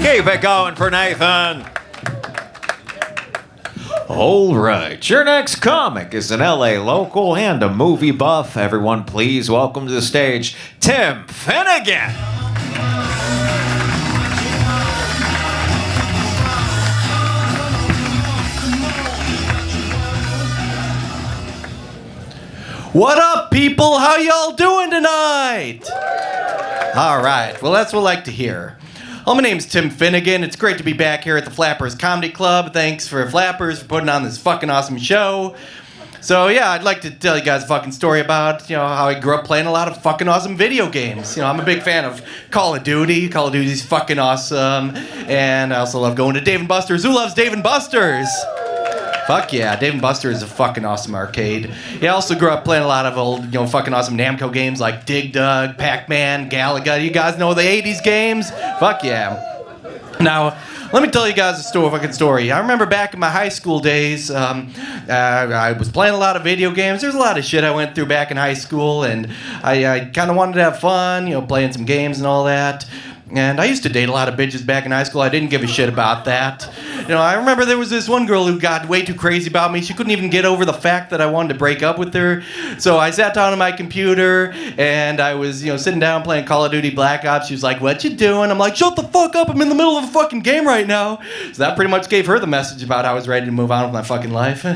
Keep it going for Nathan. All right, your next comic is an LA local and a movie buff. Everyone, please welcome to the stage, Tim Finnegan. What up, people? How y'all doing tonight? All right. Well, that's what I like to hear. Well, my name's Tim Finnegan. It's great to be back here at the Flappers Comedy Club. Thanks for Flappers for putting on this fucking awesome show. So, yeah, I'd like to tell you guys a fucking story about, how I grew up playing a lot of fucking awesome video games. I'm a big fan of Call of Duty. Call of Duty's fucking awesome. And I also love going to Dave & Buster's. Who loves Dave & Buster's? Fuck yeah, Dave & Buster's is a fucking awesome arcade. Yeah, I also grew up playing a lot of old, fucking awesome Namco games like Dig Dug, Pac-Man, Galaga. You guys know the 80s games? Fuck yeah. Now, let me tell you guys a fucking story. I remember back in my high school days, I was playing a lot of video games. There's a lot of shit I went through back in high school, and I kind of wanted to have fun, playing some games and all that. And I used to date a lot of bitches back in high school. I didn't give a shit about that. I remember there was this one girl who got way too crazy about me. She couldn't even get over the fact that I wanted to break up with her. So I sat down on my computer and I was, sitting down playing Call of Duty Black Ops. She was like, "What you doing?" I'm like, "Shut the fuck up. I'm in the middle of a fucking game right now." So that pretty much gave her the message about how I was ready to move on with my fucking life.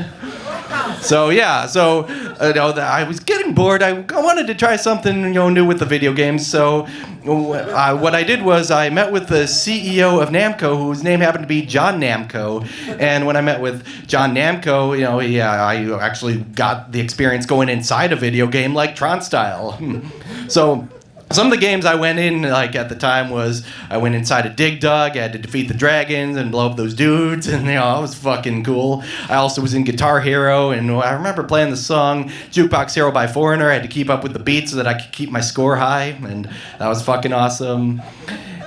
So yeah, I was getting bored. I wanted to try something new with the video games. So what I did was I met with the CEO of Namco, whose name happened to be John Namco. And when I met with John Namco, I actually got the experience going inside a video game like Tron style. So some of the games I went in, at the time, was I went inside a Dig Dug. I had to defeat the dragons and blow up those dudes, and, it was fucking cool. I also was in Guitar Hero, and I remember playing the song Jukebox Hero by Foreigner. I had to keep up with the beat so that I could keep my score high, and that was fucking awesome.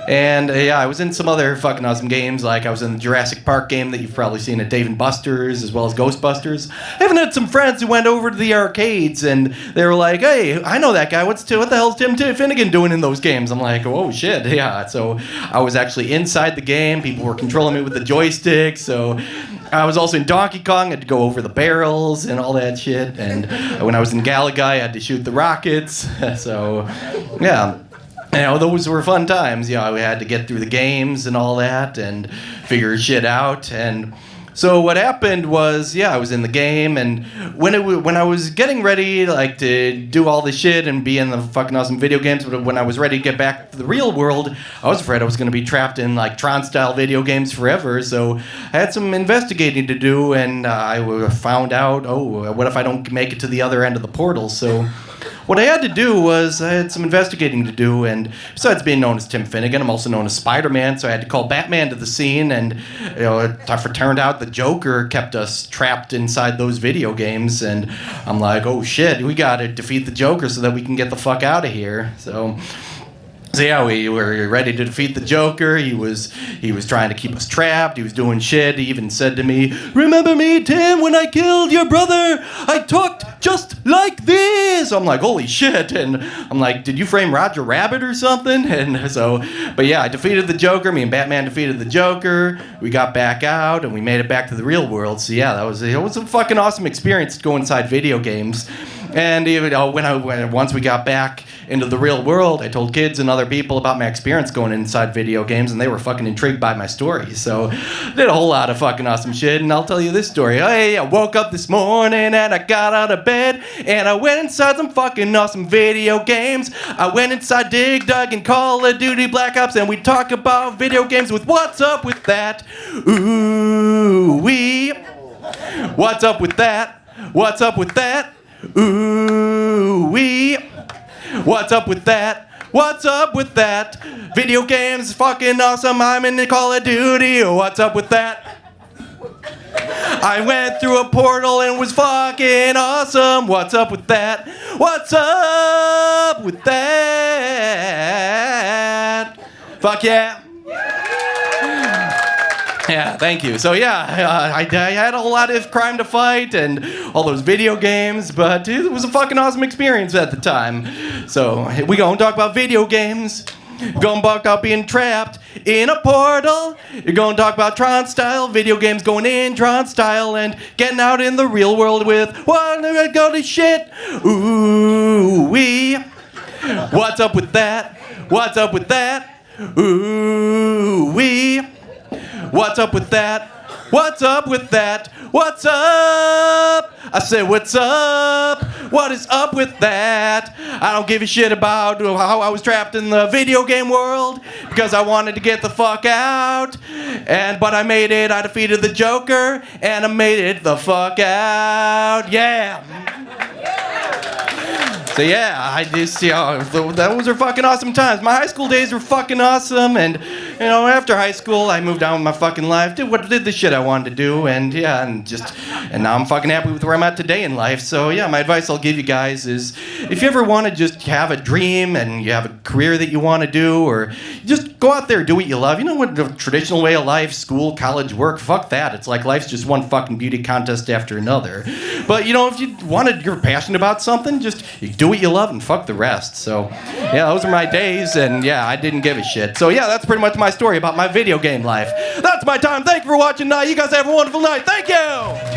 And I was in some other fucking awesome games, like I was in the Jurassic Park game that you've probably seen at Dave & Buster's, as well as Ghostbusters. I even had some friends who went over to the arcades, and they were like, "Hey, I know that guy. What the hell's Tim Finnegan doing in those games?" I'm like, "Oh, shit, yeah." So I was actually inside the game. People were controlling me with the joystick, so I was also in Donkey Kong. I had to go over the barrels and all that shit. And when I was in Galaga, I had to shoot the rockets. So, yeah. Those were fun times. We had to get through the games and all that and figure shit out. And so what happened was, I was in the game, and when I was getting ready to do all this shit and be in the fucking awesome video games, but when I was ready to get back to the real world, I was afraid I was going to be trapped in Tron-style video games forever. So I had some investigating to do, and I found out, what if I don't make it to the other end of the portal? So what I had to do was I had some investigating to do, and besides being known as Tim Finnegan, I'm also known as Spider-Man, so I had to call Batman to the scene, and it turned out the Joker kept us trapped inside those video games, and I'm like, "Oh shit, we gotta defeat the Joker so that we can get the fuck out of here." So we were ready to defeat the Joker. He was trying to keep us trapped. He was doing shit. He even said to me, "Remember me, Tim, when I killed your brother? I talked just like this." I'm like, "Holy shit." And I'm like, "Did you frame Roger Rabbit or something?" And so, I defeated the Joker. Me and Batman defeated the Joker. We got back out and we made it back to the real world. So it was a fucking awesome experience to go inside video games. And once we got back into the real world, I told kids and other people about my experience going inside video games, and they were fucking intrigued by my story. So I did a whole lot of fucking awesome shit, and I'll tell you this story. Hey, I woke up this morning and I got out of bed and I went inside some fucking awesome video games. I went inside Dig Dug and Call of Duty Black Ops, and we talk about video games with What's Up With That? Ooh-wee. What's up with that? What's up with that? Ooh-wee. What's up with that? What's up with that? Video games fucking awesome. I'm in the Call of Duty. What's up with that? I went through a portal and was fucking awesome. What's up with that? What's up with that? Fuck yeah. Yeah, thank you. So I had a whole lot of crime to fight and all those video games, but it was a fucking awesome experience at the time. So we gonna talk about video games. You're gonna talk about being trapped in a portal. You're gonna talk about Tron style, video games going in Tron style, and getting out in the real world with one go to shit. Ooh wee. What's up with that? What's up with that? Ooh wee. What's up with that? What's up with that? What's up? I said, what's up? What is up with that? I don't give a shit about how I was trapped in the video game world because I wanted to get the fuck out. But I made it. I defeated the Joker and I made it the fuck out. Yeah. So yeah, I just, those are fucking awesome times. My high school days were fucking awesome, and after high school, I moved on with my fucking life, did the shit I wanted to do, and now I'm fucking happy with where I'm at today in life. So yeah, my advice I'll give you guys is, if you ever want to just have a dream and you have a career that you want to do, or just go out there, do what you love. You know what, the traditional way of life, school, college, work, fuck that. It's like life's just one fucking beauty contest after another. But if you're passionate about something, just do what you love and fuck the rest. So yeah, those are my days, and yeah, I didn't give a shit. So yeah, that's pretty much my story about my video game life. That's my time. Thank you for watching. You guys have a wonderful night. Thank you.